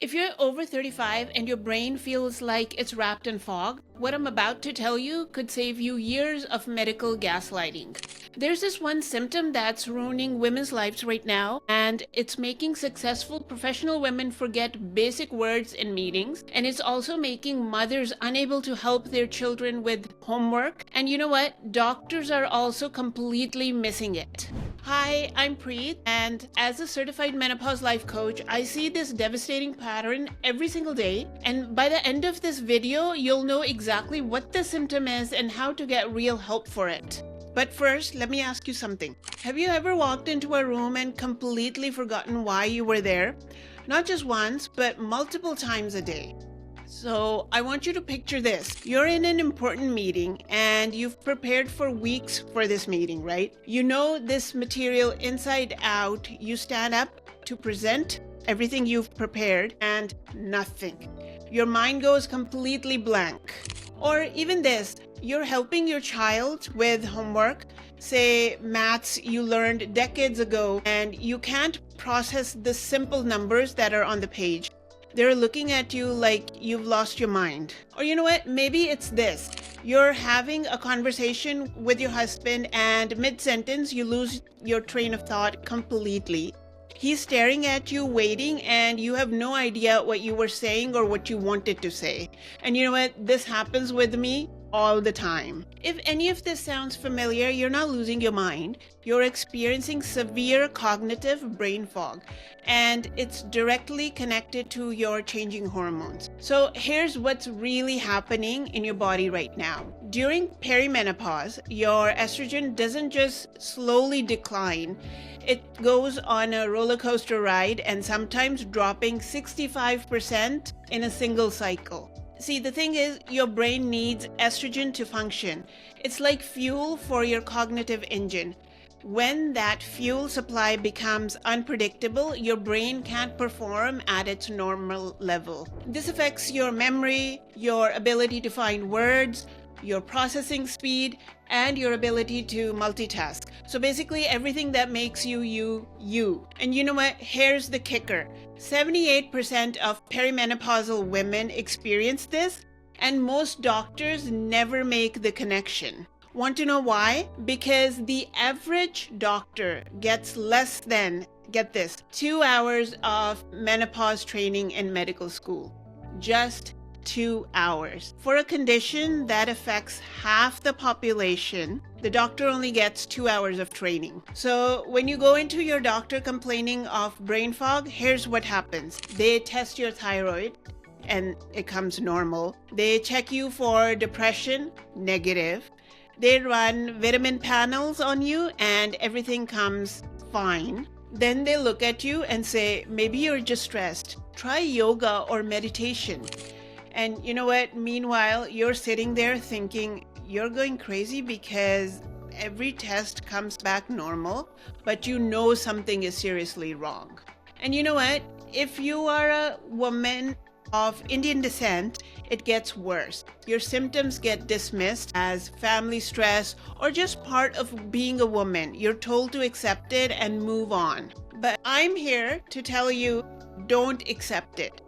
If you're over 35 and your brain feels like it's wrapped in fog, what I'm about to tell you could save you years of medical gaslighting. There's this one symptom that's ruining women's lives right now, and it's making successful professional women forget basic words in meetings, and it's also making mothers unable to help their children with homework. And you know what? Doctors are also completely missing it. Hi, I'm Preet, and as a certified menopause life coach, I see this devastating pattern every single day, and by the end of this video, you'll know exactly what the symptom is and how to get real help for it. But first, let me ask you something. Have you ever walked into a room and completely forgotten why you were there? Not just once, but multiple times a day. So I want you to picture this. You're in an important meeting and you've prepared for weeks for this meeting, right? You know this material inside out. You stand up to present everything you've prepared and nothing. Your mind goes completely blank. Or even this, you're helping your child with homework, say maths you learned decades ago, and you can't process the simple numbers that are on the page. They're looking at you like you've lost your mind. Or you know what? Maybe it's this. You're having a conversation with your husband and mid-sentence you lose your train of thought completely. He's staring at you, waiting, and you have no idea what you were saying or what you wanted to say. And you know what? This happens with me all the time. If any of this sounds familiar, you're not losing your mind. You're experiencing severe cognitive brain fog, and it's directly connected to your changing hormones. So here's what's really happening in your body right now. During perimenopause, your estrogen doesn't just slowly decline. It goes on a roller coaster ride and sometimes dropping 65% in a single cycle. See, the thing is, your brain needs estrogen to function. It's like fuel for your cognitive engine. When that fuel supply becomes unpredictable, your brain can't perform at its normal level. This affects your memory, your ability to find words, your processing speed, and your ability to multitask. So basically everything that makes you, you. And you know what? Here's the kicker. 78% of perimenopausal women experience this, and most doctors never make the connection. Want to know why? Because the average doctor gets less than, get this, 2 hours of menopause training in medical school. Just 2 hours. For a condition that affects half the population, the doctor only gets 2 hours of training. So when you go into your doctor complaining of brain fog, here's what happens. They test your thyroid and it comes normal. They check you for depression, negative. They run vitamin panels on you and everything comes fine. Then they look at you and say, maybe you're just stressed. Try yoga or meditation. And you know what? Meanwhile, you're sitting there thinking you're going crazy because every test comes back normal, but you know something is seriously wrong. And you know what? If you are a woman of Indian descent, it gets worse. Your symptoms get dismissed as family stress or just part of being a woman. You're told to accept it and move on. But I'm here to tell you, don't accept it.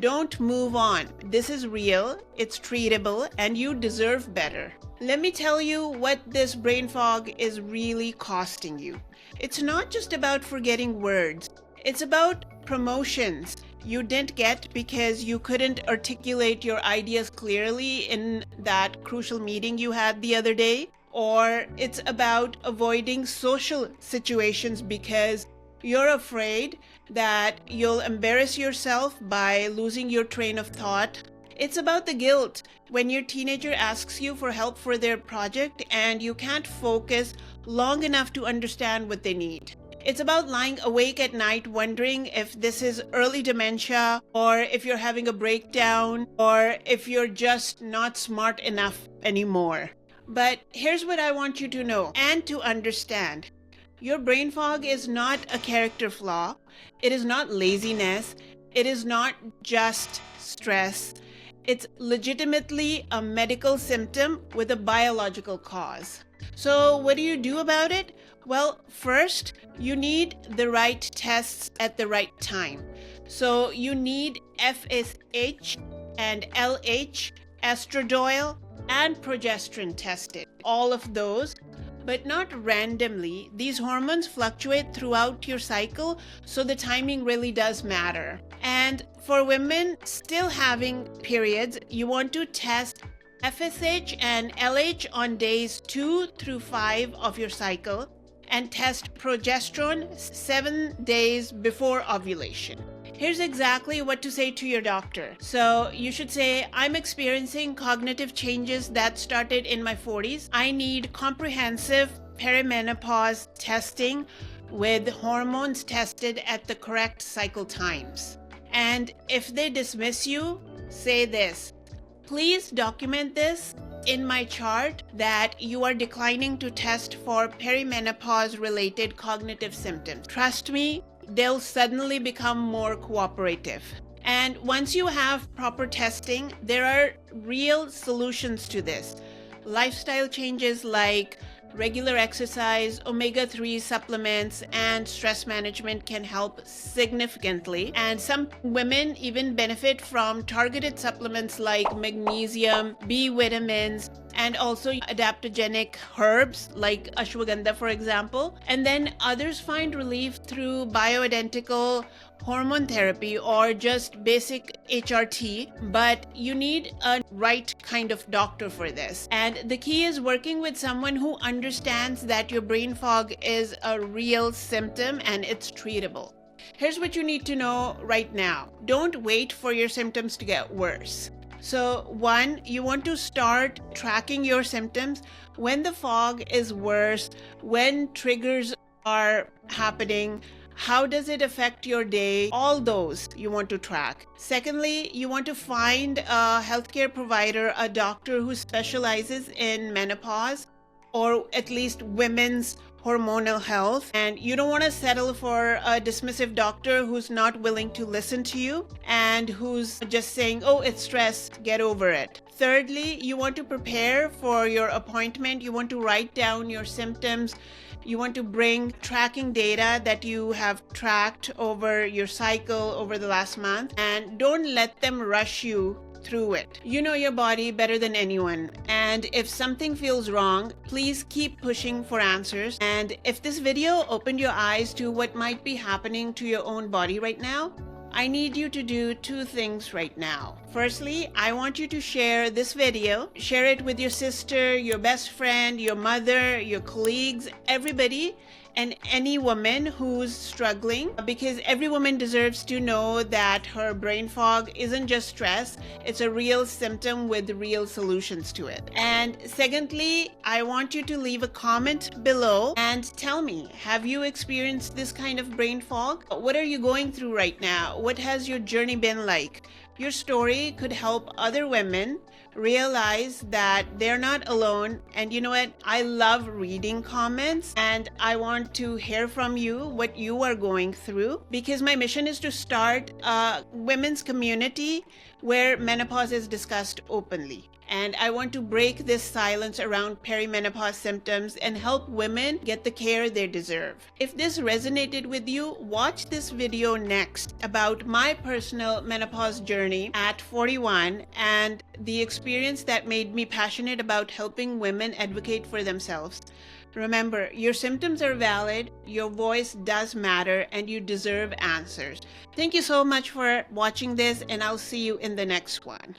Don't move on. This is real, it's treatable, and you deserve better. Let me tell you what this brain fog is really costing you. It's not just about forgetting words. It's about promotions you didn't get because you couldn't articulate your ideas clearly in that crucial meeting you had the other day. Or it's about avoiding social situations because you're afraid that you'll embarrass yourself by losing your train of thought. It's about the guilt when your teenager asks you for help for their project and you can't focus long enough to understand what they need. It's about lying awake at night wondering if this is early dementia, or if you're having a breakdown, or if you're just not smart enough anymore. But here's what I want you to know and to understand. Your brain fog is not a character flaw. It is not laziness. It is not just stress. It's legitimately a medical symptom with a biological cause. So what do you do about it? Well, first, you need the right tests at the right time. So you need FSH and LH, estradiol, and progesterone tested. All of those, but not randomly. These hormones fluctuate throughout your cycle, so the timing really does matter. And for women still having periods, you want to test FSH and LH on days 2 through 5 of your cycle, and test progesterone 7 days before ovulation. Here's exactly what to say to your doctor. So you should say, I'm experiencing cognitive changes that started in my 40s. I need comprehensive perimenopause testing with hormones tested at the correct cycle times. And if they dismiss you, say this: please document this in my chart that you are declining to test for perimenopause-related cognitive symptoms. Trust me, they'll suddenly become more cooperative. And once you have proper testing, there are real solutions to this. Lifestyle changes like regular exercise, omega-3 supplements, and stress management can help significantly. And some women even benefit from targeted supplements like magnesium, B vitamins, and also adaptogenic herbs like ashwagandha, for example. And then others find relief through bioidentical hormone therapy or just basic HRT, but you need a right kind of doctor for this. And the key is working with someone who understands that your brain fog is a real symptom and it's treatable. Here's what you need to know right now. Don't wait for your symptoms to get worse. So 1, you want to start tracking your symptoms when the fog is worse, when triggers are happening. How does it affect your day? All those you want to track. Secondly, you want to find a healthcare provider, a doctor who specializes in menopause or at least women's hormonal health. And you don't want to settle for a dismissive doctor who's not willing to listen to you and who's just saying, oh, it's stress, get over it. Thirdly, you want to prepare for your appointment. You want to write down your symptoms. You want to bring tracking data that you have tracked over your cycle over the last month, and don't let them rush you through it. You know your body better than anyone, and if something feels wrong, please keep pushing for answers. And if this video opened your eyes to what might be happening to your own body right now, I need you to do 2 things right now. Firstly, I want you to share this video. Share it with your sister, your best friend, your mother, your colleagues, everybody, and any woman who's struggling, because every woman deserves to know that her brain fog isn't just stress, it's a real symptom with real solutions to it. And secondly, I want you to leave a comment below and tell me, have you experienced this kind of brain fog? What are you going through right now? What has your journey been like? Your story could help other women realize that they're not alone. And you know what? I love reading comments, and I want to hear from you what you are going through, because my mission is to start a women's community where menopause is discussed openly. And I want to break this silence around perimenopause symptoms and help women get the care they deserve. If this resonated with you, watch this video next about my personal menopause journey at 41 and the experience that made me passionate about helping women advocate for themselves. Remember, your symptoms are valid, your voice does matter, and you deserve answers. Thank you so much for watching this, and I'll see you in the next one.